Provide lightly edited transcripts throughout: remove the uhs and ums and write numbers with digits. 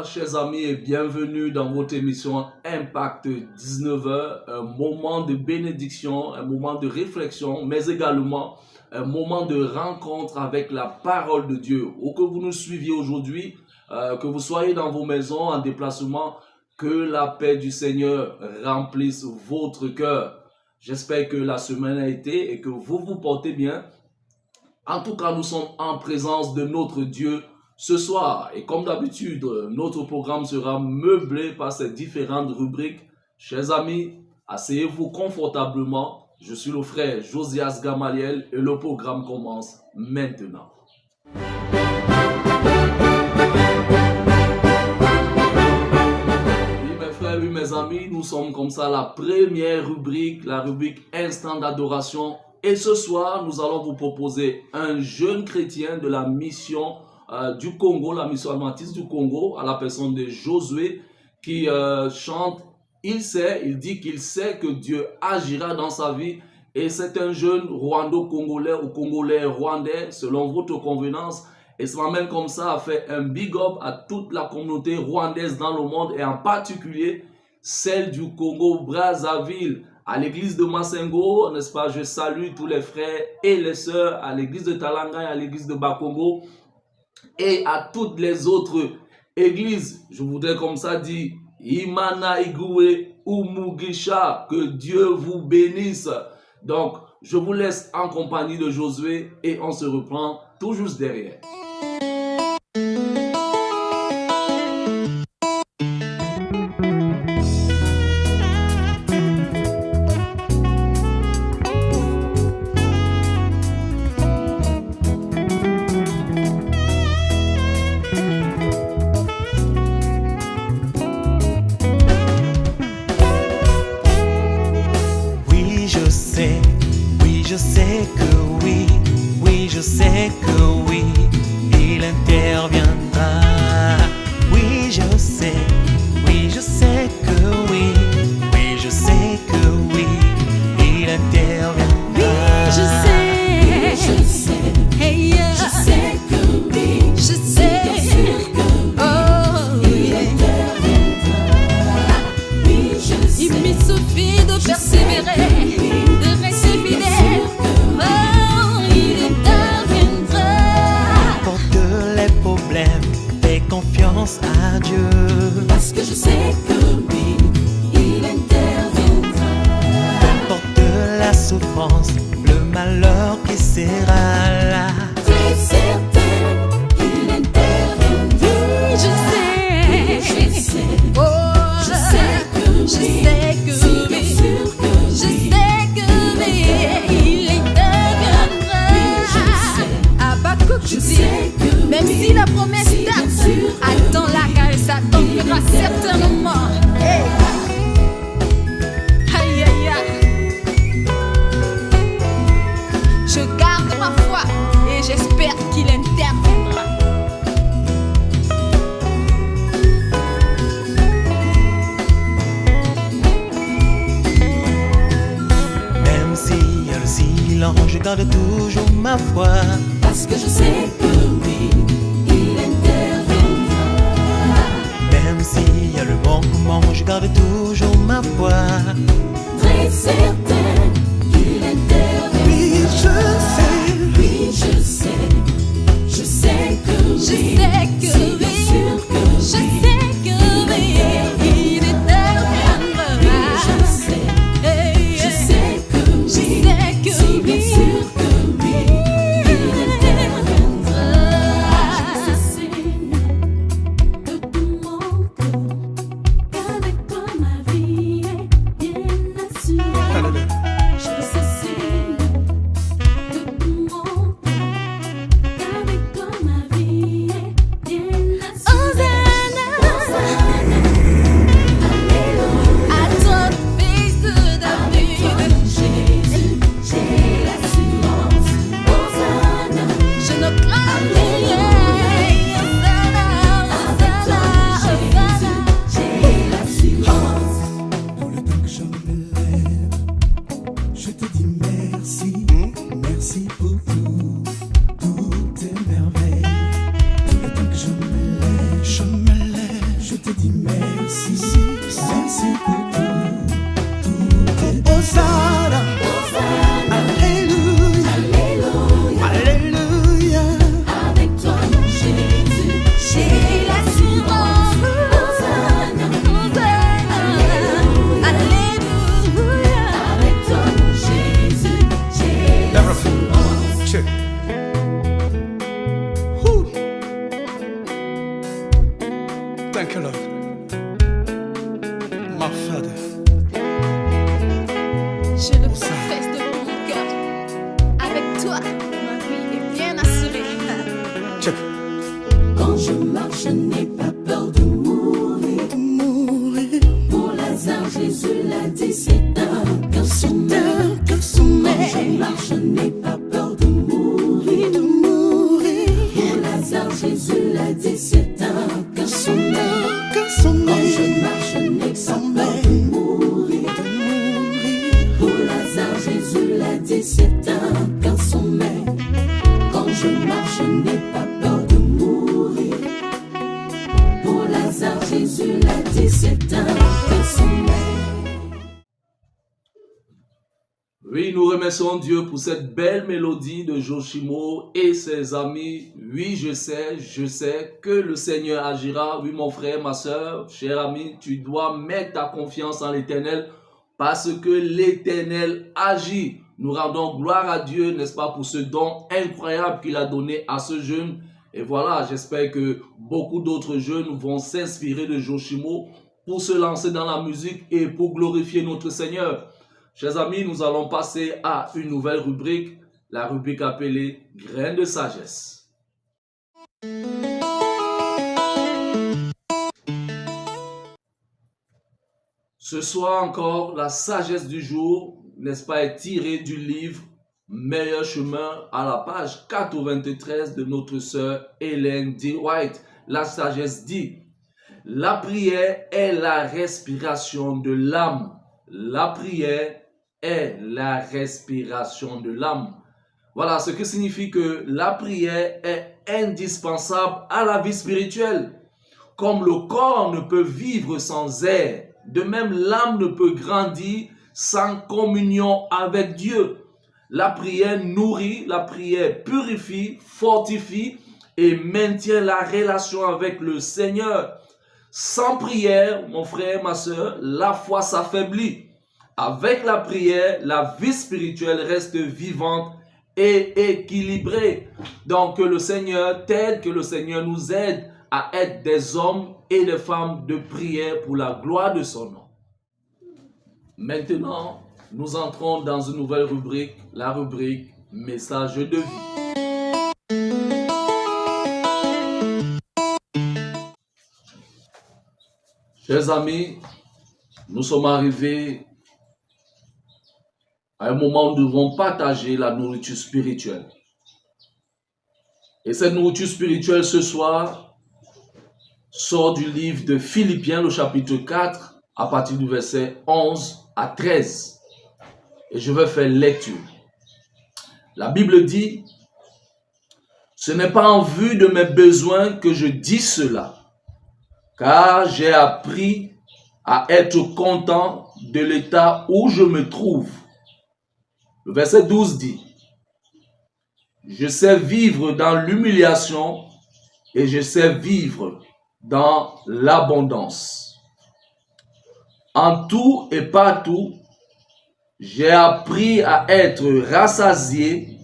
chers amis, et bienvenue dans votre émission Impact 19h, un moment de bénédiction, un moment de réflexion, mais également un moment de rencontre avec la parole de Dieu. Où que vous nous suiviez aujourd'hui, que vous soyez dans vos maisons, en déplacement, que la paix du Seigneur remplisse votre cœur. J'espère que la semaine a été et que vous vous portez bien. En tout cas, nous sommes en présence de notre Dieu ce soir, et comme d'habitude, notre programme sera meublé par ces différentes rubriques. Chers amis, asseyez-vous confortablement. Je suis le frère Josias Gamaliel et le programme commence maintenant. Oui, mes frères, oui, mes amis, nous sommes comme ça la première rubrique, la rubrique Instant d'adoration. Et ce soir, nous allons vous proposer un jeune chrétien de la mission du Congo, la mission adventiste du Congo, à la personne de Josué, qui chante, il dit qu'il sait que Dieu agira dans sa vie, et c'est un jeune rwando-congolais ou congolais-rwandais, selon votre convenance, et ça m'amène comme ça à faire un big up à toute la communauté rwandaise dans le monde, et en particulier celle du Congo-Brazzaville, à l'église de Massengo, n'est-ce pas? Je salue tous les frères et les sœurs à l'église de Talanga et à l'église de Bakongo, et à toutes les autres églises. Je voudrais comme ça dire Imana Igoué ou Mugisha, que Dieu vous bénisse. Donc, je vous laisse en compagnie de Josué et on se reprend tout juste derrière. Je garde toujours ma foi, parce que je sais que oui, il interviendra. Même s'il y a le bon moment, je garde toujours ma foi, très certain qu'il interviendra. Oui, je sais que oui, je sais que oui, bien sûr que oui, je sais que oui, il interviendra. Oui, je sais que oui, bien sûr que oui, il interviendra. Je sais de tout mon cœur qu'avec toi ma vie est bien assurée. Merci pour tout, tout est Hosanna, Alléluia, Alléluia. Avec toi, mon Jésus, j'ai l'assurance. Hosanna, Alléluia. Avec toi, mon Jésus, j'ai l'assurance. Check. Whew. Thank you, Lord. My Father. Je le professe de tout mon cœur. Avec toi, ma vie est bien assurée. Check. Quand je marche, je n'ai pas peur de mourir. Pour Lazare, Jésus l'a dit, c'est un sommeil. Quand je marche, je n'ai pas peur de mourir. Pour Lazare, Jésus l'a dit, c'est un sommeil. Quand je marche, je n'ai pas peur de mourir. Pour Lazare, Jésus l'a dit, c'est un sommeil. Quand je marche, je n'ai pas peur de mourir. Pour Lazare, Jésus l'a dit, c'est un sommeil. Oui, nous remercions Dieu pour cette belle mélodie de Joshimo et ses amis. Oui, je sais que le Seigneur agira. Oui, mon frère, ma soeur, cher ami, tu dois mettre ta confiance en l'Éternel parce que l'Éternel agit. Nous rendons gloire à Dieu, n'est-ce pas, pour ce don incroyable qu'il a donné à ce jeune. Et voilà, j'espère que beaucoup d'autres jeunes vont s'inspirer de Joshimo pour se lancer dans la musique et pour glorifier notre Seigneur. Chers amis, nous allons passer à une nouvelle rubrique, la rubrique appelée « Graines de sagesse ». Ce soir encore, la sagesse du jour, n'est-ce pas, est tirée du livre « Meilleur chemin » à la page 93 de notre sœur Ellen D. White. La sagesse dit « La prière est la respiration de l'âme. La prière est la respiration de l'âme. » Voilà ce que signifie que la prière est indispensable à la vie spirituelle. Comme le corps ne peut vivre sans air, de même l'âme ne peut grandir sans communion avec Dieu. La prière nourrit, la prière purifie, fortifie et maintient la relation avec le Seigneur. Sans prière, mon frère, ma soeur, la foi s'affaiblit. Avec la prière, la vie spirituelle reste vivante et équilibrée. Donc que le Seigneur t'aide, que le Seigneur nous aide à être des hommes et des femmes de prière pour la gloire de son nom. Maintenant, nous entrons dans une nouvelle rubrique, la rubrique Message de vie. Chers amis, nous sommes arrivés à un moment où nous devons partager la nourriture spirituelle. Et cette nourriture spirituelle ce soir sort du livre de Philippiens, le chapitre 4, à partir du verset 11 à 13. Et je vais faire lecture. La Bible dit, « Ce n'est pas en vue de mes besoins que je dis cela, car j'ai appris à être content de l'état où je me trouve. » Le verset 12 dit, « Je sais vivre dans l'humiliation et je sais vivre dans l'abondance. En tout et partout, j'ai appris à être rassasié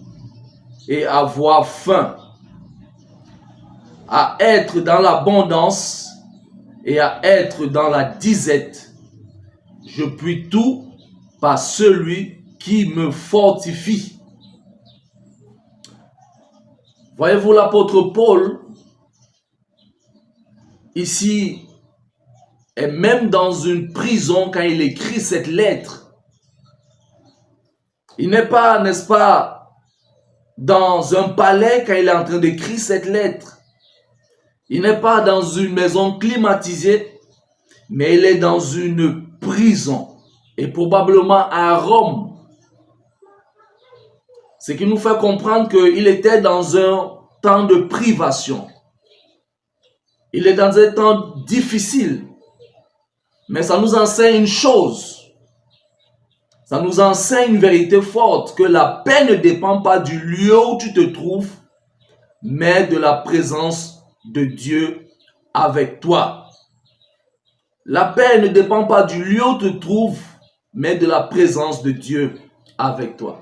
et à avoir faim, à être dans l'abondance et à être dans la disette. Je puis tout par celui qui me fortifie. » Voyez-vous, l'apôtre Paul, ici, est même dans une prison quand il écrit cette lettre. Il n'est pas, n'est-ce pas, dans un palais quand il est en train d'écrire cette lettre. Il n'est pas dans une maison climatisée, mais il est dans une prison, et probablement à Rome. Ce qui nous fait comprendre qu'il était dans un temps de privation. Il est dans un temps difficile. Mais ça nous enseigne une chose. Ça nous enseigne une vérité forte, que la paix ne dépend pas du lieu où tu te trouves, mais de la présence de Dieu avec toi. La paix ne dépend pas du lieu où tu te trouves, mais de la présence de Dieu avec toi.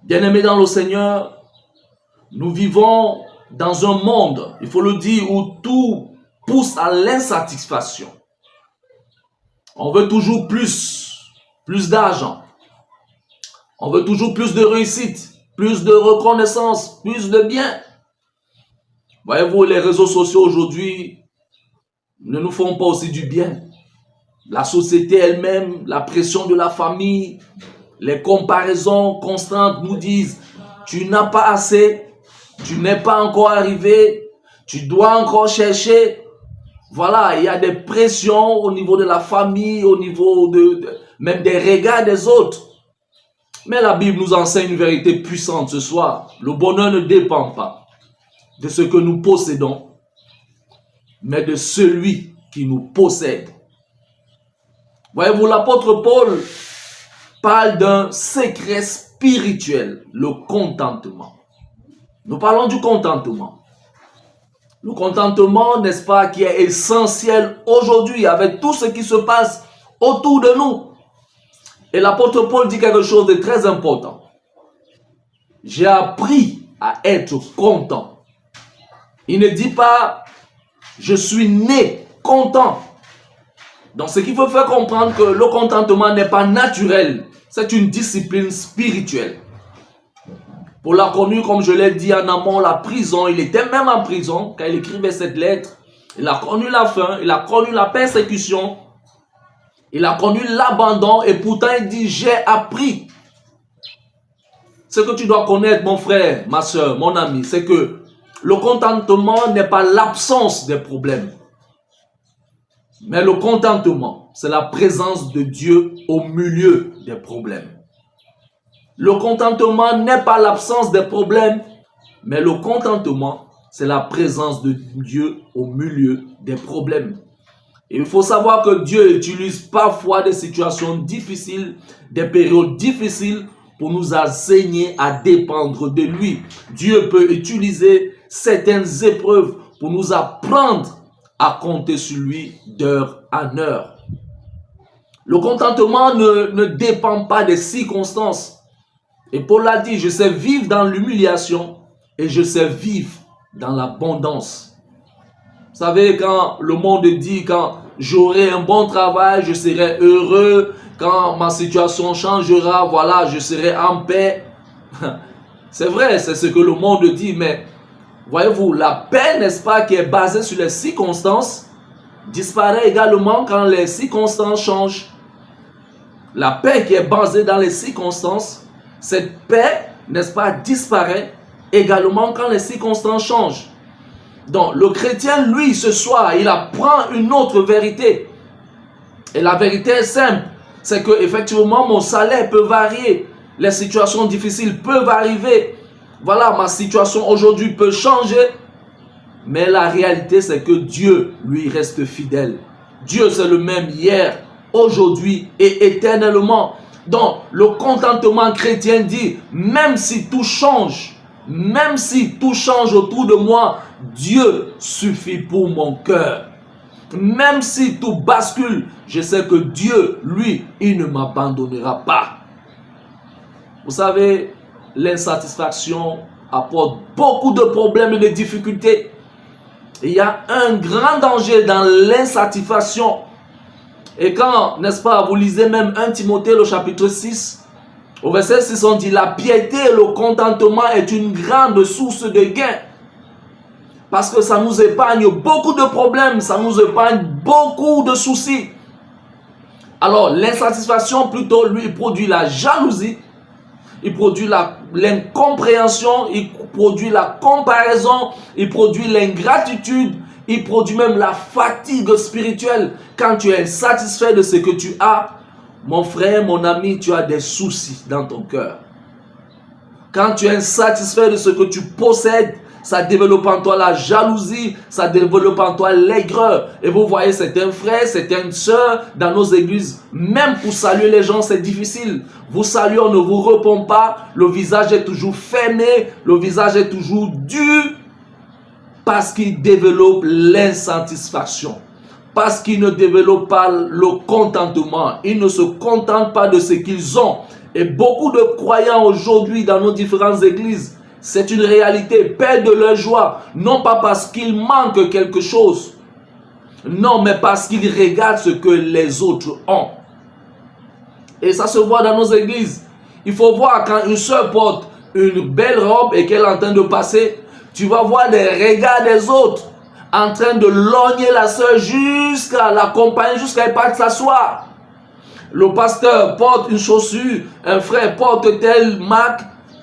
Bien-aimés dans le Seigneur, nous vivons dans un monde, il faut le dire, où tout pousse à l'insatisfaction. On veut toujours plus d'argent. On veut toujours plus de réussite, plus de reconnaissance, plus de bien. Voyez-vous, les réseaux sociaux aujourd'hui ne nous font pas aussi du bien. La société elle-même, la pression de la famille, les comparaisons constantes nous disent « Tu n'as pas assez, tu n'es pas encore arrivé, tu dois encore chercher. » Voilà, il y a des pressions au niveau de la famille, au niveau même des regards des autres. Mais la Bible nous enseigne une vérité puissante ce soir. Le bonheur ne dépend pas de ce que nous possédons, mais de celui qui nous possède. Voyez-vous, l'apôtre Paul parle d'un secret spirituel, le contentement. Nous parlons du contentement. Le contentement, n'est-ce pas, qui est essentiel aujourd'hui avec tout ce qui se passe autour de nous. Et l'apôtre Paul dit quelque chose de très important. J'ai appris à être content. Il ne dit pas, je suis né content. Donc, ce qu'il faut faire comprendre que le contentement n'est pas naturel. C'est une discipline spirituelle. Paul l'a connu, comme je l'ai dit en amont, la prison. Il était même en prison quand il écrivait cette lettre. Il a connu la faim, il a connu la persécution, il a connu l'abandon et pourtant il dit, j'ai appris. Ce que tu dois connaître, mon frère, ma soeur, mon ami, c'est que le contentement n'est pas l'absence des problèmes. Mais le contentement, c'est la présence de Dieu au milieu des problèmes. Le contentement n'est pas l'absence des problèmes, mais le contentement, c'est la présence de Dieu au milieu des problèmes. Et il faut savoir que Dieu utilise parfois des situations difficiles, des périodes difficiles pour nous enseigner à dépendre de lui. Dieu peut utiliser certaines épreuves pour nous apprendre à compter sur lui d'heure en heure. Le contentement ne dépend pas des circonstances. Et Paul l'a dit, je sais vivre dans l'humiliation et je sais vivre dans l'abondance. Vous savez, quand le monde dit, quand j'aurai un bon travail, je serai heureux, quand ma situation changera, voilà, je serai en paix. C'est vrai, c'est ce que le monde dit, mais voyez-vous, la paix, n'est-ce pas, qui est basée sur les circonstances, disparaît également quand les circonstances changent. La paix qui est basée dans les circonstances, cette paix, n'est-ce pas, disparaît également quand les circonstances changent. Donc, le chrétien, lui, ce soir, il apprend une autre vérité. Et la vérité est simple. C'est que, effectivement, mon salaire peut varier. Les situations difficiles peuvent arriver. Voilà, ma situation aujourd'hui peut changer. Mais la réalité, c'est que Dieu, lui, reste fidèle. Dieu, c'est le même hier, aujourd'hui et éternellement. Donc, le contentement chrétien dit, même si tout change autour de moi, Dieu suffit pour mon cœur. Même si tout bascule, je sais que Dieu, lui, il ne m'abandonnera pas. Vous savez, l'insatisfaction apporte beaucoup de problèmes et de difficultés. Il y a un grand danger dans l'insatisfaction. Et quand, n'est-ce pas, vous lisez même 1 Timothée, le chapitre 6, au verset 6, on dit, la piété et le contentement est une grande source de gain. Parce que ça nous épargne beaucoup de problèmes, ça nous épargne beaucoup de soucis. Alors, l'insatisfaction, plutôt, lui, produit la jalousie, il produit l'incompréhension, il produit la comparaison, il produit l'ingratitude, il produit même la fatigue spirituelle. Quand tu es insatisfait de ce que tu as, mon frère, mon ami, tu as des soucis dans ton cœur. Quand tu es insatisfait de ce que tu possèdes, ça développe en toi la jalousie, ça développe en toi l'aigreur. Et vous voyez certains frères, certaines sœurs dans nos églises, même pour saluer les gens, c'est difficile. Vous saluez, on ne vous répond pas, le visage est toujours fermé, le visage est toujours dur, parce qu'il développe l'insatisfaction. Parce qu'ils ne développent pas le contentement. Ils ne se contentent pas de ce qu'ils ont. Et beaucoup de croyants aujourd'hui dans nos différentes églises, c'est une réalité, perdent leur joie. Non pas parce qu'il manque quelque chose. Non, mais parce qu'ils regardent ce que les autres ont. Et ça se voit dans nos églises. Il faut voir quand une soeur porte une belle robe et qu'elle est en train de passer, tu vas voir des regards des autres en train de lorgner la soeur jusqu'à l'accompagner, jusqu'à elle parte s'asseoir. Le pasteur porte une chaussure, un frère porte telle marque,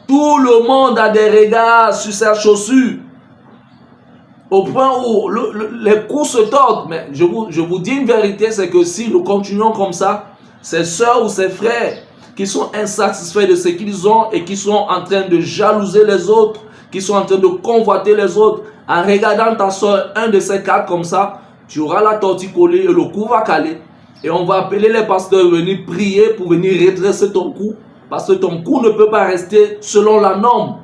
tout le monde a des regards sur sa chaussure. Au point où les coups se tordent. Mais je vous dis une vérité, c'est que si nous continuons comme ça, ces soeurs ou ces frères qui sont insatisfaits de ce qu'ils ont et qui sont en train de jalouser les autres, qui sont en train de convoiter les autres, en regardant ta soeur, un de ces quatre comme ça, tu auras la torticolée et le cou va caler. Et on va appeler les pasteurs à venir prier pour venir redresser ton cou. Parce que ton cou ne peut pas rester selon la norme.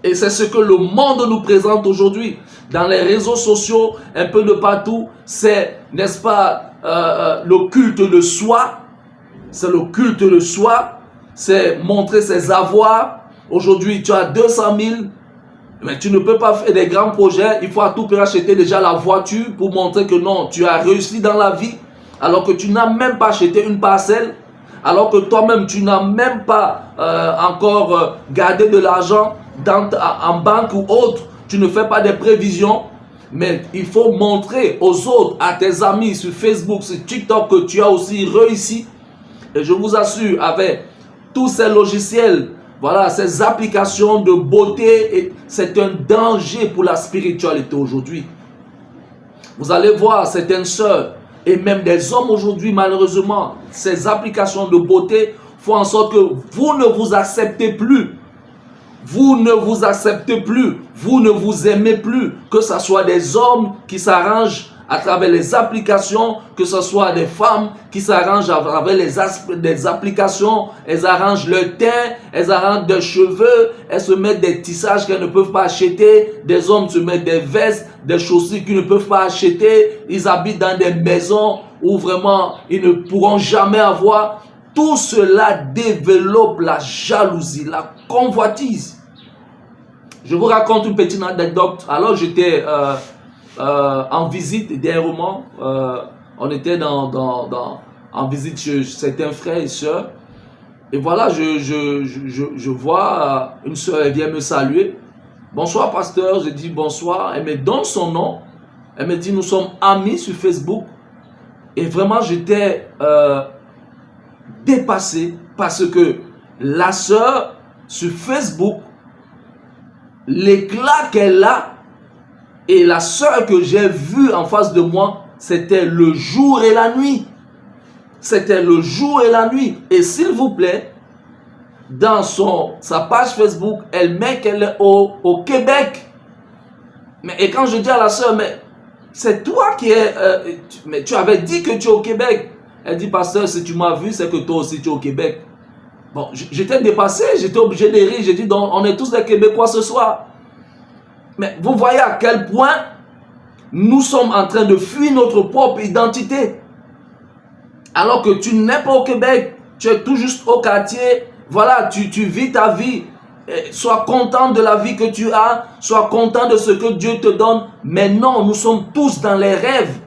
Et c'est ce que le monde nous présente aujourd'hui. Dans les réseaux sociaux, un peu de partout, c'est, n'est-ce pas, le culte de soi. C'est le culte de soi. C'est montrer ses avoirs. Aujourd'hui, tu as 200 000. Mais tu ne peux pas faire des grands projets. Il faut à tout prix acheter déjà la voiture pour montrer que non, tu as réussi dans la vie. Alors que tu n'as même pas acheté une parcelle. Alors que toi-même, tu n'as même pas encore gardé de l'argent en banque ou autre. Tu ne fais pas des prévisions. Mais il faut montrer aux autres, à tes amis sur Facebook, sur TikTok, que tu as aussi réussi. Et je vous assure, avec tous ces logiciels, voilà, ces applications de beauté, c'est un danger pour la spiritualité aujourd'hui. Vous allez voir certaines sœurs et même des hommes aujourd'hui, malheureusement, ces applications de beauté font en sorte que vous ne vous acceptez plus. Vous ne vous acceptez plus. Vous ne vous aimez plus. Que ce soit des hommes qui s'arrangent à travers les applications, que ce soit des femmes qui s'arrangent à travers des applications, elles arrangent leur teint, elles arrangent des cheveux, elles se mettent des tissages qu'elles ne peuvent pas acheter, des hommes se mettent des vestes, des chaussures qu'ils ne peuvent pas acheter, ils habitent dans des maisons où vraiment ils ne pourront jamais avoir. Tout cela développe la jalousie, la convoitise. Je vous raconte une petite anecdote. Alors j'étais en visite dernièrement, on était en visite chez certains frères et sœurs. Et voilà, je vois une sœur, elle vient me saluer. Bonsoir pasteur, je dis bonsoir. Elle me donne son nom. Elle me dit nous sommes amis sur Facebook. Et vraiment j'étais dépassé parce que la sœur sur Facebook, l'éclat qu'elle a, et la sœur que j'ai vue en face de moi, c'était le jour et la nuit. C'était le jour et la nuit. Et s'il vous plaît, dans sa page Facebook, elle met qu'elle est au Québec. Et quand je dis à la sœur, mais c'est toi qui es... mais tu avais dit que tu es au Québec. Elle dit, pasteur, si tu m'as vu, c'est que toi aussi tu es au Québec. Bon, j'étais dépassé, j'étais obligé de rire. J'ai dit, donc, on est tous des Québécois ce soir. Mais vous voyez à quel point nous sommes en train de fuir notre propre identité. Alors que tu n'es pas au Québec, tu es tout juste au quartier. Voilà, tu vis ta vie. Sois content de la vie que tu as. Sois content de ce que Dieu te donne. Mais non, nous sommes tous dans les rêves.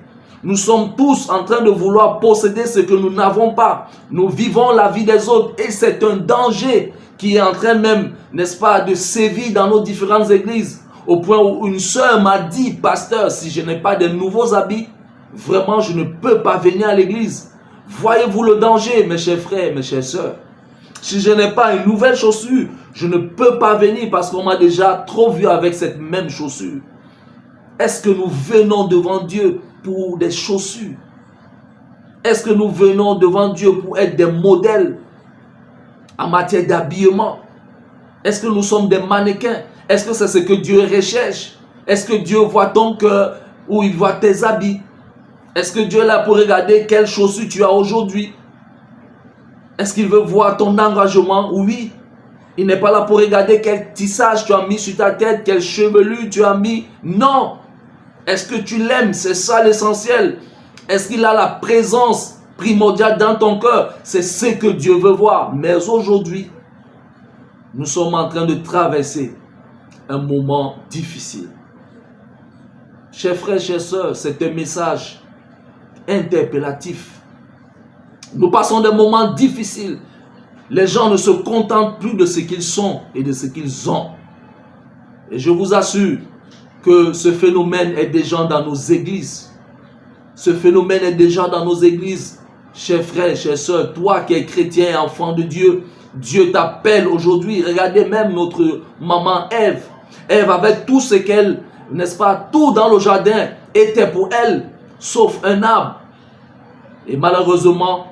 Nous sommes tous en train de vouloir posséder ce que nous n'avons pas. Nous vivons la vie des autres et c'est un danger qui est en train même, n'est-ce pas, de sévir dans nos différentes églises. Au point où une sœur m'a dit, pasteur, si je n'ai pas de nouveaux habits, vraiment je ne peux pas venir à l'église. Voyez-vous le danger, mes chers frères, mes chères sœurs. Si je n'ai pas une nouvelle chaussure, je ne peux pas venir parce qu'on m'a déjà trop vu avec cette même chaussure. Est-ce que nous venons devant Dieu pour des chaussures? Est-ce que nous venons devant Dieu pour être des modèles en matière d'habillement? Est-ce que nous sommes des mannequins? Est-ce que c'est ce que Dieu recherche? Est-ce que Dieu voit ton cœur ou il voit tes habits? Est-ce que Dieu est là pour regarder quelles chaussures tu as aujourd'hui? Est-ce qu'il veut voir ton engagement? Oui. Il n'est pas là pour regarder quel tissage tu as mis sur ta tête, quelle chevelure tu as mis. Non. Est-ce que tu l'aimes? C'est ça l'essentiel. Est-ce qu'il a la présence primordiale dans ton cœur? C'est ce que Dieu veut voir. Mais aujourd'hui, nous sommes en train de traverser un moment difficile. Chers frères, chères sœurs, c'est un message interpellatif. Nous passons des moments difficiles. Les gens ne se contentent plus de ce qu'ils sont et de ce qu'ils ont. Et je vous assure que ce phénomène est déjà dans nos églises. Ce phénomène est déjà dans nos églises. Chers frères, chères sœurs, toi qui es chrétien et enfant de Dieu, Dieu t'appelle aujourd'hui. Regardez même notre maman Ève. Ève avait tout ce qu'elle, n'est-ce pas, tout dans le jardin était pour elle, sauf un arbre. Et malheureusement,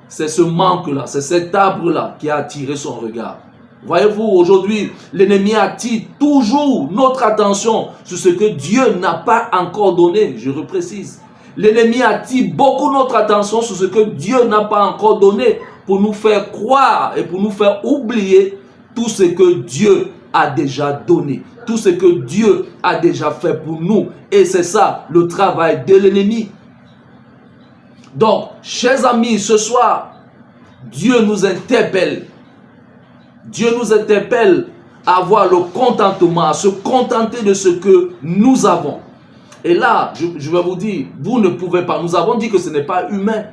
c'est ce manque-là, c'est cet arbre-là qui a attiré son regard. Voyez-vous, aujourd'hui, l'ennemi attire toujours notre attention sur ce que Dieu n'a pas encore donné, je reprécise. L'ennemi attire beaucoup notre attention sur ce que Dieu n'a pas encore donné pour nous faire croire et pour nous faire oublier tout ce que Dieu a déjà donné, tout ce que Dieu a déjà fait pour nous. Et c'est ça le travail de l'ennemi. Donc, chers amis, ce soir, Dieu nous interpelle. Dieu nous interpelle à avoir le contentement, à se contenter de ce que nous avons. Et là, je vais vous dire, vous ne pouvez pas. Nous avons dit que ce n'est pas humain.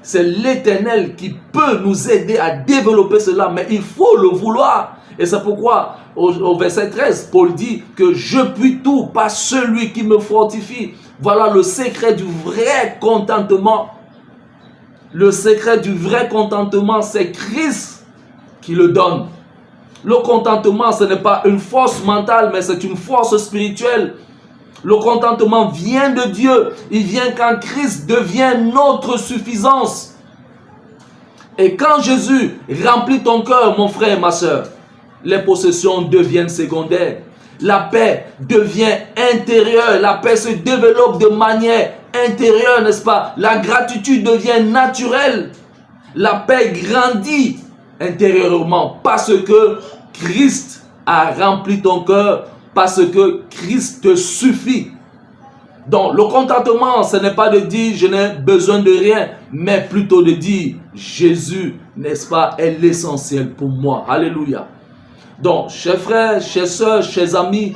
C'est l'Éternel qui peut nous aider à développer cela, mais il faut le vouloir. Et c'est pourquoi, au verset 13, Paul dit que je puis tout par celui qui me fortifie. Voilà le secret du vrai contentement. Le secret du vrai contentement, c'est Christ qui le donne. Le contentement, ce n'est pas une force mentale, mais c'est une force spirituelle. Le contentement vient de Dieu. Il vient quand Christ devient notre suffisance. Et quand Jésus remplit ton cœur, mon frère, ma soeur, les possessions deviennent secondaires. La paix devient intérieure. La paix se développe de manière intérieure, n'est-ce pas? La gratitude devient naturelle. La paix grandit intérieurement parce que Christ a rempli ton cœur, parce que Christ te suffit. Donc le contentement, ce n'est pas de dire je n'ai besoin de rien, mais plutôt de dire Jésus, n'est-ce pas, est l'essentiel pour moi. Alléluia. Donc, chers frères, chères sœurs, chers amis,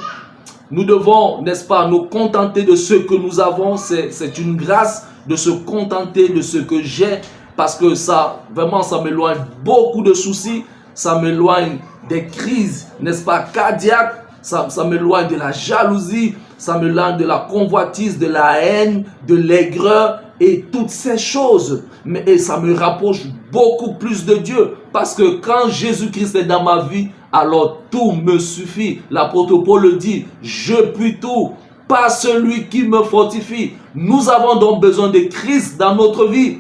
nous devons, n'est-ce pas, nous contenter de ce que nous avons. C'est une grâce de se contenter de ce que j'ai, parce que ça, vraiment, ça m'éloigne beaucoup de soucis, ça m'éloigne des crises, n'est-ce pas, cardiaques, ça m'éloigne de la jalousie, ça m'éloigne de la convoitise, de la haine, de l'aigreur et toutes ces choses. Et ça me rapproche beaucoup plus de Dieu, parce que quand Jésus-Christ est dans ma vie, alors tout me suffit. L'apôtre Paul le dit, je puis tout par celui qui me fortifie. Nous avons donc besoin de Christ dans notre vie.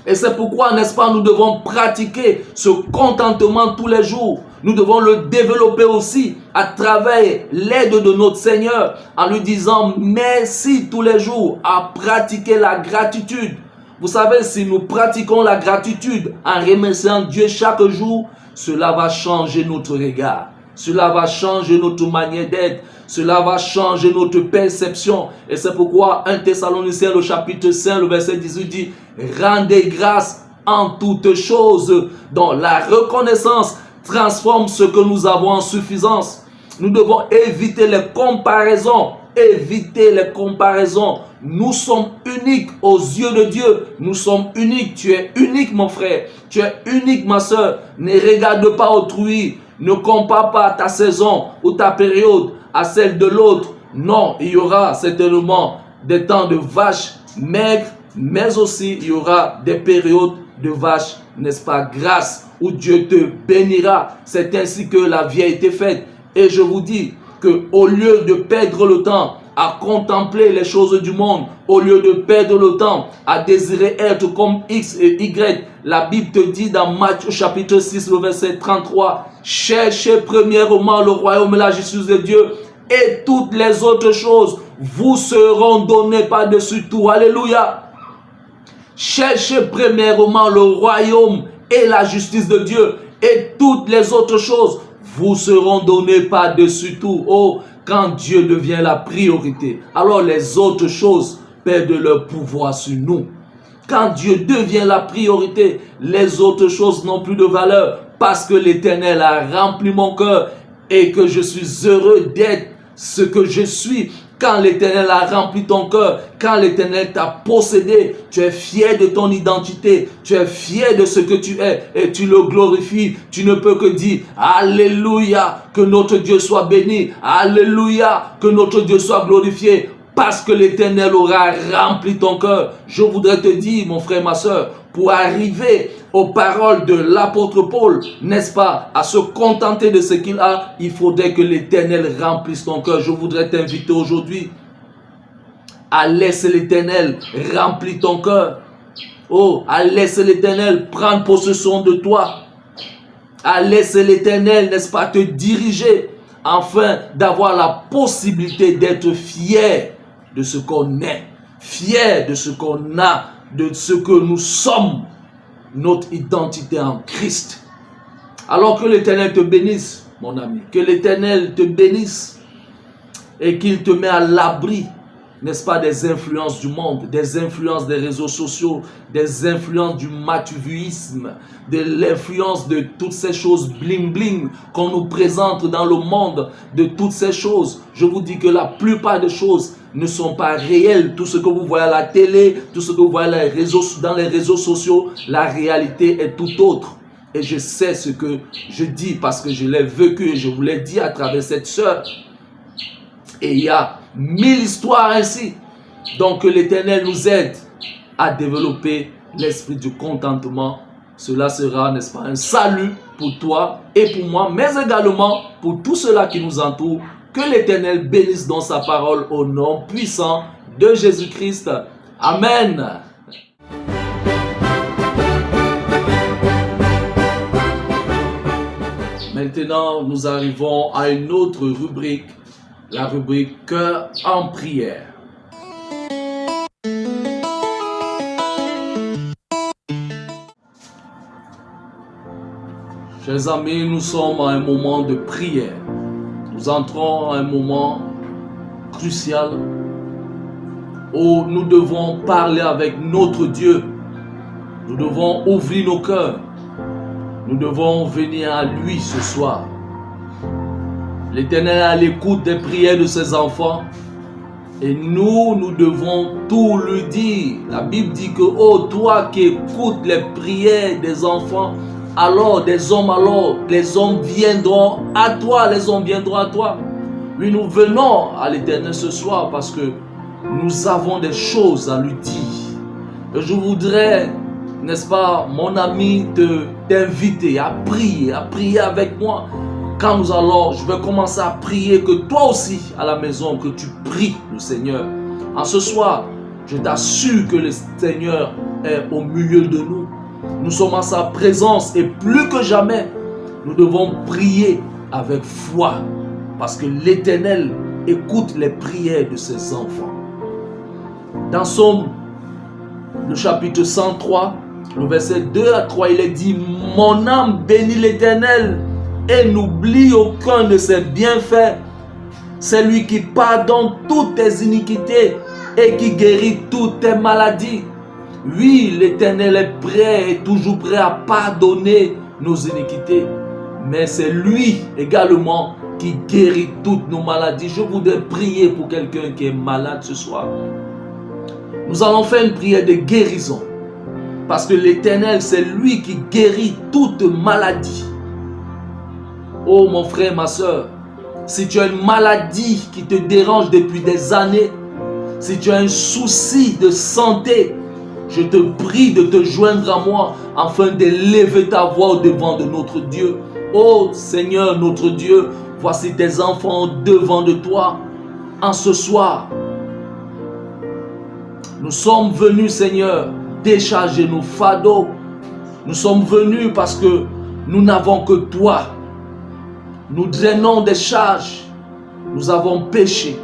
Et c'est pourquoi, n'est-ce pas, nous devons pratiquer ce contentement tous les jours. Nous devons le développer aussi à travers l'aide de notre Seigneur, en lui disant merci tous les jours, à pratiquer la gratitude. Vous savez, si nous pratiquons la gratitude en remerciant Dieu chaque jour, cela va changer notre regard. Cela va changer notre manière d'être. Cela va changer notre perception. Et c'est pourquoi 1 Thessaloniciens, le chapitre 5, le verset 18 dit « Rendez grâce en toutes choses, dont la reconnaissance transforme ce que nous avons en suffisance. » Nous devons éviter les comparaisons. Éviter les comparaisons. Nous sommes uniques aux yeux de Dieu. Nous sommes uniques. Tu es unique, mon frère. Tu es unique, ma soeur. Ne regarde pas autrui. Ne compare pas ta saison ou ta période à celle de l'autre. Non, il y aura certainement des temps de vaches maigres, mais aussi il y aura des périodes de vaches, n'est-ce pas, grasses, où Dieu te bénira. C'est ainsi que la vie a été faite. Et je vous dis qu'au lieu de perdre le temps à contempler les choses du monde au lieu de perdre le temps à désirer être comme X et Y. La Bible te dit dans Matthieu chapitre 6, le verset 33, cherchez premièrement le royaume et la justice de Dieu et toutes les autres choses vous seront données par-dessus tout. Alléluia. Cherchez premièrement le royaume et la justice de Dieu et toutes les autres choses vous seront données par-dessus tout. Oh, quand Dieu devient la priorité, alors les autres choses perdent leur pouvoir sur nous. Quand Dieu devient la priorité, les autres choses n'ont plus de valeur parce que l'Éternel a rempli mon cœur et que je suis heureux d'être ce que je suis. Quand l'Éternel a rempli ton cœur, quand l'Éternel t'a possédé, tu es fier de ton identité, tu es fier de ce que tu es et tu le glorifies. Tu ne peux que dire Alléluia, que notre Dieu soit béni, Alléluia, que notre Dieu soit glorifié, parce que l'Éternel aura rempli ton cœur. Je voudrais te dire, mon frère, ma soeur, pour arriver aux paroles de l'apôtre Paul, n'est-ce pas, à se contenter de ce qu'il a, il faudrait que l'Éternel remplisse ton cœur. Je voudrais t'inviter aujourd'hui à laisser l'Éternel remplir ton cœur. Oh, à laisser l'Éternel prendre possession de toi. À laisser l'Éternel, n'est-ce pas, te diriger, afin d'avoir la possibilité d'être fier de ce qu'on est, fier de ce qu'on a, de ce que nous sommes, notre identité en Christ. Alors que l'Éternel te bénisse, mon ami, que l'Éternel te bénisse et qu'il te met à l'abri, n'est-ce pas, des influences du monde, des influences des réseaux sociaux, des influences du matuvisme, de l'influence de toutes ces choses bling bling qu'on nous présente dans le monde, de toutes ces choses. Je vous dis que la plupart des choses ne sont pas réelles. Tout ce que vous voyez à la télé, tout ce que vous voyez dans les réseaux sociaux, la réalité est tout autre. Et je sais ce que je dis parce que je l'ai vécu et je vous l'ai dit à travers cette sœur. Et il y a 1000 histoires ainsi. Donc que l'Éternel nous aide à développer l'esprit du contentement. Cela sera, n'est-ce pas, un salut pour toi et pour moi, mais également pour tous ceux-là qui nous entourent. Que l'Éternel bénisse dans sa parole au nom puissant de Jésus-Christ. Amen. Maintenant, nous arrivons à une autre rubrique, la rubrique Cœur en prière. Chers amis, nous sommes à un moment de prière. Nous entrons à un moment crucial où nous devons parler avec notre Dieu. Nous devons ouvrir nos cœurs. Nous devons venir à lui ce soir. L'Éternel est à l'écoute des prières de ses enfants. Et nous devons tout lui dire. La Bible dit que, oh, toi qui écoutes les prières des enfants, alors les hommes viendront à toi, les hommes viendront à toi. Oui, nous venons à l'Éternel ce soir parce que nous avons des choses à lui dire. Et je voudrais, n'est-ce pas, mon ami, t'inviter à prier avec moi. Quand je vais commencer à prier, que toi aussi, à la maison, que tu pries le Seigneur. En ce soir, je t'assure que le Seigneur est au milieu de nous. Nous sommes en sa présence et plus que jamais, nous devons prier avec foi parce que l'Éternel écoute les prières de ses enfants. Dans Psaume, le chapitre 103, le verset 2 à 3, il est dit « Mon âme bénit l'Éternel et n'oublie aucun de ses bienfaits. C'est lui qui pardonne toutes tes iniquités et qui guérit toutes tes maladies. » Oui, l'Éternel est prêt et toujours prêt à pardonner nos iniquités. Mais c'est lui également qui guérit toutes nos maladies. Je voudrais prier pour quelqu'un qui est malade ce soir. Nous allons faire une prière de guérison. Parce que l'Éternel, c'est lui qui guérit toute maladie. Oh mon frère, ma soeur, si tu as une maladie qui te dérange depuis des années, si tu as un souci de santé, je te prie de te joindre à moi afin d'élever ta voix au-devant de notre Dieu. Oh Seigneur, notre Dieu, voici tes enfants devant de toi. en ce soir, nous sommes venus, Seigneur, décharger nos fardeaux. Nous sommes venus parce que nous n'avons que toi. Nous drainons des charges. Nous avons péché.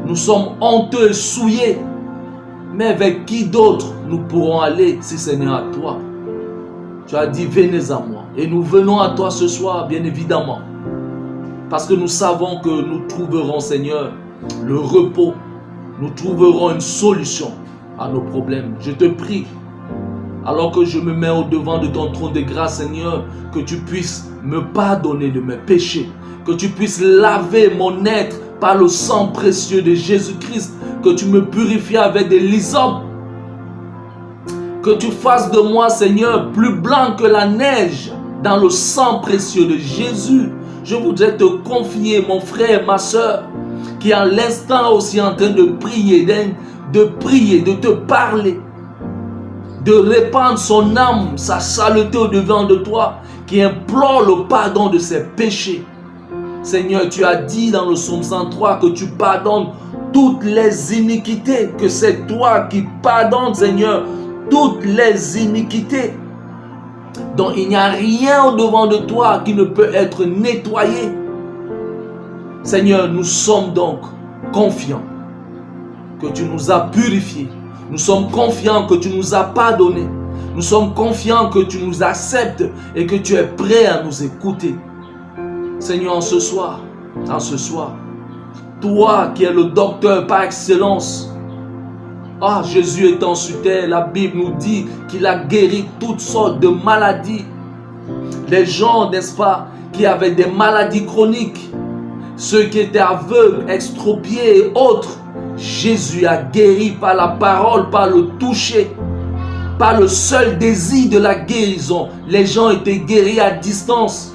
Nous sommes honteux et souillés. Mais avec qui d'autre nous pourrons aller si ce n'est à toi? Tu as dit, venez à moi. Et nous venons à toi ce soir, bien évidemment. Parce que nous savons que nous trouverons, Seigneur, le repos. Nous trouverons une solution à nos problèmes. Je te prie, alors que je me mets au devant de ton trône de grâce, Seigneur, que tu puisses me pardonner de mes péchés. Que tu puisses laver mon être par le sang précieux de Jésus-Christ. Que tu me purifies avec des lysopes. Que tu fasses de moi, Seigneur, plus blanc que la neige dans le sang précieux de Jésus. Je voudrais te confier, mon frère, ma soeur, qui est à l'instant aussi en train de prier, de te parler, de répandre son âme, sa saleté au devant de toi, qui implore le pardon de ses péchés. Seigneur, tu as dit dans le psaume 103 que tu pardonnes toutes les iniquités, que c'est toi qui pardonnes, Seigneur, toutes les iniquités. Donc il n'y a rien au devant de toi qui ne peut être nettoyé. Seigneur, nous sommes donc confiants que tu nous as purifiés. Nous sommes confiants que tu nous as pardonnés. Nous sommes confiants que tu nous acceptes et que tu es prêt à nous écouter. Seigneur, en ce soir, toi qui es le docteur par excellence, Jésus étant sur terre, la Bible nous dit qu'il a guéri toutes sortes de maladies. Les gens, n'est-ce pas, qui avaient des maladies chroniques, ceux qui étaient aveugles, extropiés et autres, Jésus a guéri par la parole, par le toucher, par le seul désir de la guérison. Les gens étaient guéris à distance.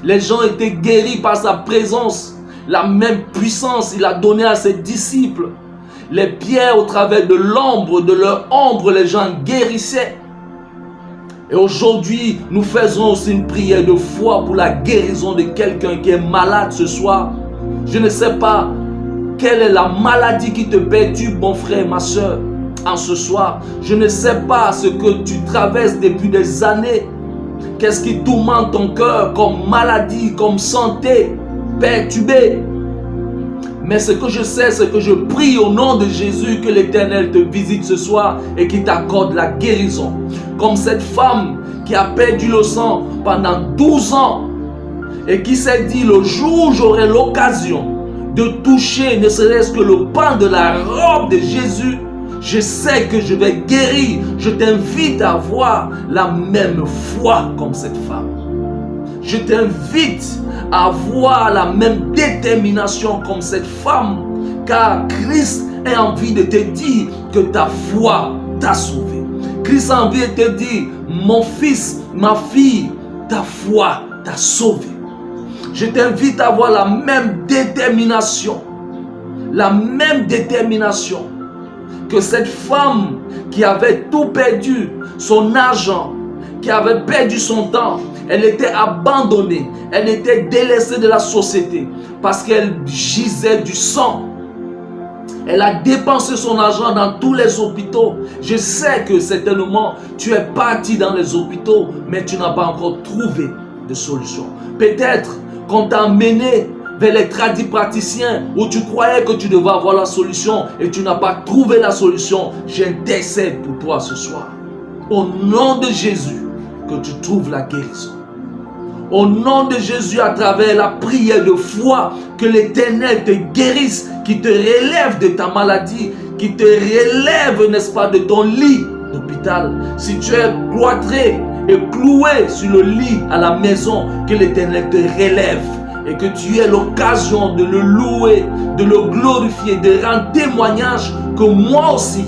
Les gens étaient guéris par sa présence. La même puissance il a donnée à ses disciples. Les pierres, au travers de l'ombre, de leur ombre, les gens guérissaient. Et aujourd'hui, nous faisons aussi une prière de foi pour la guérison de quelqu'un qui est malade ce soir. Je ne sais pas quelle est la maladie qui te perturbe, mon frère, ma soeur, en ce soir. Je ne sais pas ce que tu traverses depuis des années. Qu'est-ce qui tourmente ton cœur comme maladie, comme santé perturbée. Mais ce que je sais, c'est que je prie au nom de Jésus que l'Éternel te visite ce soir et qu'il t'accorde la guérison. Comme cette femme qui a perdu le sang pendant 12 ans et qui s'est dit, le jour où j'aurai l'occasion de toucher ne serait-ce que le pan de la robe de Jésus, je sais que je vais guérir. Je t'invite à avoir la même foi comme cette femme. Je t'invite à avoir la même détermination comme cette femme, car Christ a envie de te dire que ta foi t'a sauvé. Christ a envie de te dire, mon fils, ma fille, ta foi t'a sauvé. Je t'invite à avoir la même détermination que cette femme qui avait tout perdu, son argent, qui avait perdu son temps. Elle était abandonnée, elle était délaissée de la société parce qu'elle gisait du sang. Elle a dépensé son argent dans tous les hôpitaux. Je sais que certainement tu es parti dans les hôpitaux, mais tu n'as pas encore trouvé de solution. Peut-être qu'on t'a mené vers les tradipraticiens où tu croyais que tu devais avoir la solution et tu n'as pas trouvé la solution. J'intercède pour toi ce soir. Au nom de Jésus, que tu trouves la guérison. Au nom de Jésus, à travers la prière de foi, que l'Éternel te guérisse, qui te relève de ta maladie, qui te relève, n'est-ce pas, de ton lit d'hôpital. Si tu es cloîtré et cloué sur le lit à la maison, que l'Éternel te relève et que tu aies l'occasion de le louer, de le glorifier, de rendre témoignage que moi aussi,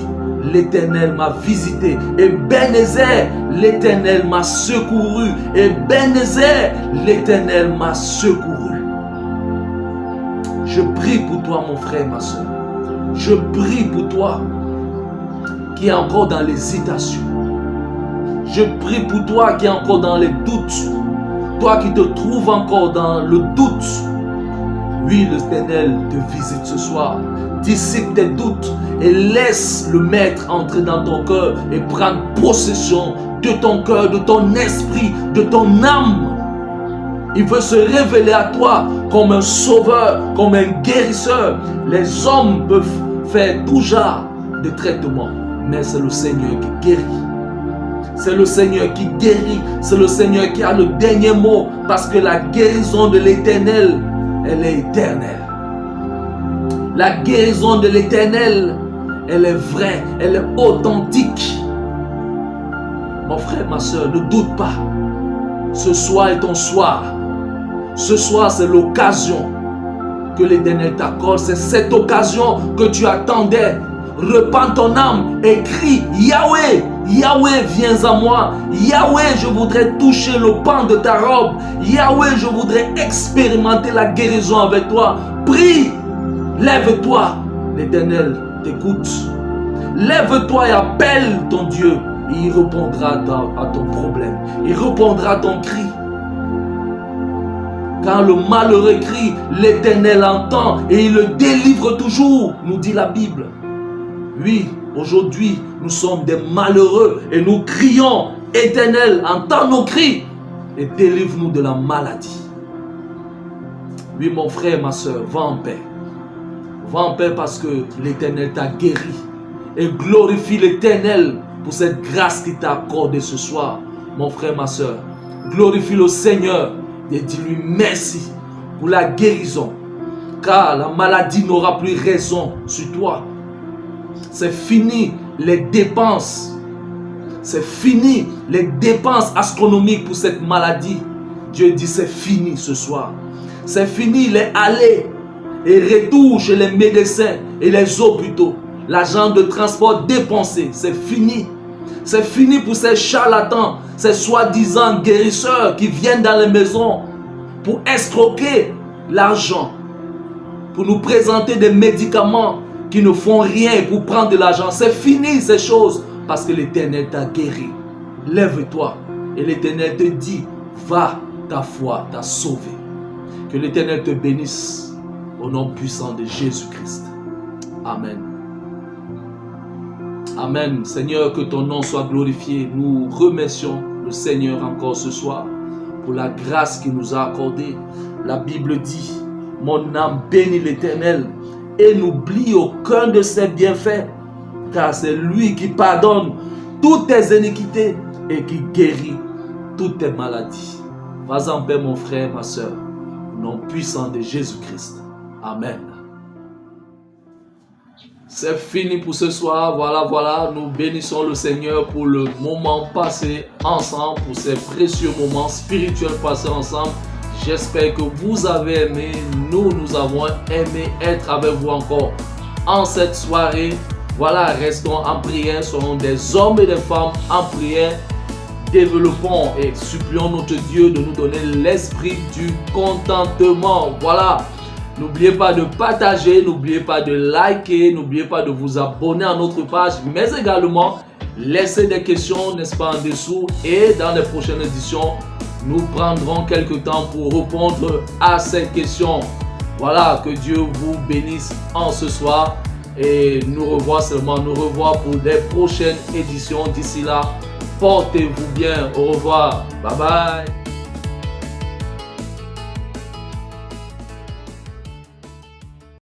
l'Éternel m'a visité. Et Ebenezer, l'Éternel m'a secouru. Et Ebenezer, l'Éternel m'a secouru. Je prie pour toi, mon frère, ma soeur. Je prie pour toi qui est encore dans l'hésitation. Je prie pour toi qui est encore dans les doutes. Toi qui te trouves encore dans le doute. Oui, l'Éternel te visite ce soir. Dissipe tes doutes et laisse le Maître entrer dans ton cœur et prendre possession de ton cœur, de ton esprit, de ton âme. Il veut se révéler à toi comme un sauveur, comme un guérisseur. Les hommes peuvent faire tout genre de traitement, mais c'est le Seigneur qui guérit. C'est le Seigneur qui guérit. C'est le Seigneur qui a le dernier mot, parce que la guérison de l'Éternel, elle est éternelle. La guérison de l'Éternel, elle est vraie, elle est authentique. Mon frère, ma soeur, ne doute pas. Ce soir est ton soir. Ce soir, c'est l'occasion que l'Éternel t'accorde. C'est cette occasion que tu attendais. Repends ton âme et crie: Yahweh, Yahweh, viens à moi. Yahweh, je voudrais toucher le pan de ta robe. Yahweh, je voudrais expérimenter la guérison avec toi. Prie, lève-toi. L'Éternel t'écoute. Lève-toi et appelle ton Dieu. Et il répondra à ton problème. Il répondra à ton cri. Quand le malheureux crie, l'Éternel entend et il le délivre toujours, nous dit la Bible. Oui, aujourd'hui, nous sommes des malheureux et nous crions: Éternel, entends nos cris et délivre-nous de la maladie. Oui, mon frère, ma soeur, va en paix. Va en paix parce que l'Éternel t'a guéri. Et glorifie l'Éternel pour cette grâce qu'il t'a accordée ce soir. Mon frère, ma soeur, glorifie le Seigneur et dis-lui merci pour la guérison. Car la maladie n'aura plus raison sur toi. C'est fini les dépenses. C'est fini les dépenses astronomiques pour cette maladie. Dieu dit c'est fini ce soir. C'est fini les allées et retours chez les médecins et les hôpitaux. L'argent de transport dépensé, c'est fini. C'est fini pour ces charlatans, ces soi-disant guérisseurs qui viennent dans les maisons pour escroquer l'argent, pour nous présenter des médicaments qui ne font rien pour prendre de l'argent. C'est fini ces choses parce que l'Éternel t'a guéri. Lève-toi et l'Éternel te dit: va, ta foi t'a sauvé. Que l'Éternel te bénisse au nom puissant de Jésus-Christ. Amen. Amen. Seigneur, que ton nom soit glorifié. Nous remercions le Seigneur encore ce soir pour la grâce qu'il nous a accordée. La Bible dit: mon âme bénit l'Éternel et n'oublie aucun de ses bienfaits, car c'est lui qui pardonne toutes tes iniquités et qui guérit toutes tes maladies. Vas en paix, mon frère, ma soeur, au nom puissant de Jésus-Christ. Amen. C'est fini pour ce soir. Voilà. Nous bénissons le Seigneur pour le moment passé ensemble, pour ces précieux moments spirituels passés ensemble. J'espère que vous avez aimé. Nous avons aimé être avec vous encore en cette soirée. Voilà, restons en prière. Soyons des hommes et des femmes en prière. Développons et supplions notre Dieu de nous donner l'esprit du contentement. Voilà. N'oubliez pas de partager, n'oubliez pas de liker, n'oubliez pas de vous abonner à notre page, mais également laissez des questions, n'est-ce pas, en dessous. Et dans les prochaines éditions, nous prendrons quelques temps pour répondre à ces questions. Voilà, que Dieu vous bénisse en ce soir et nous revoit pour des prochaines éditions. D'ici là, portez-vous bien. Au revoir. Bye bye.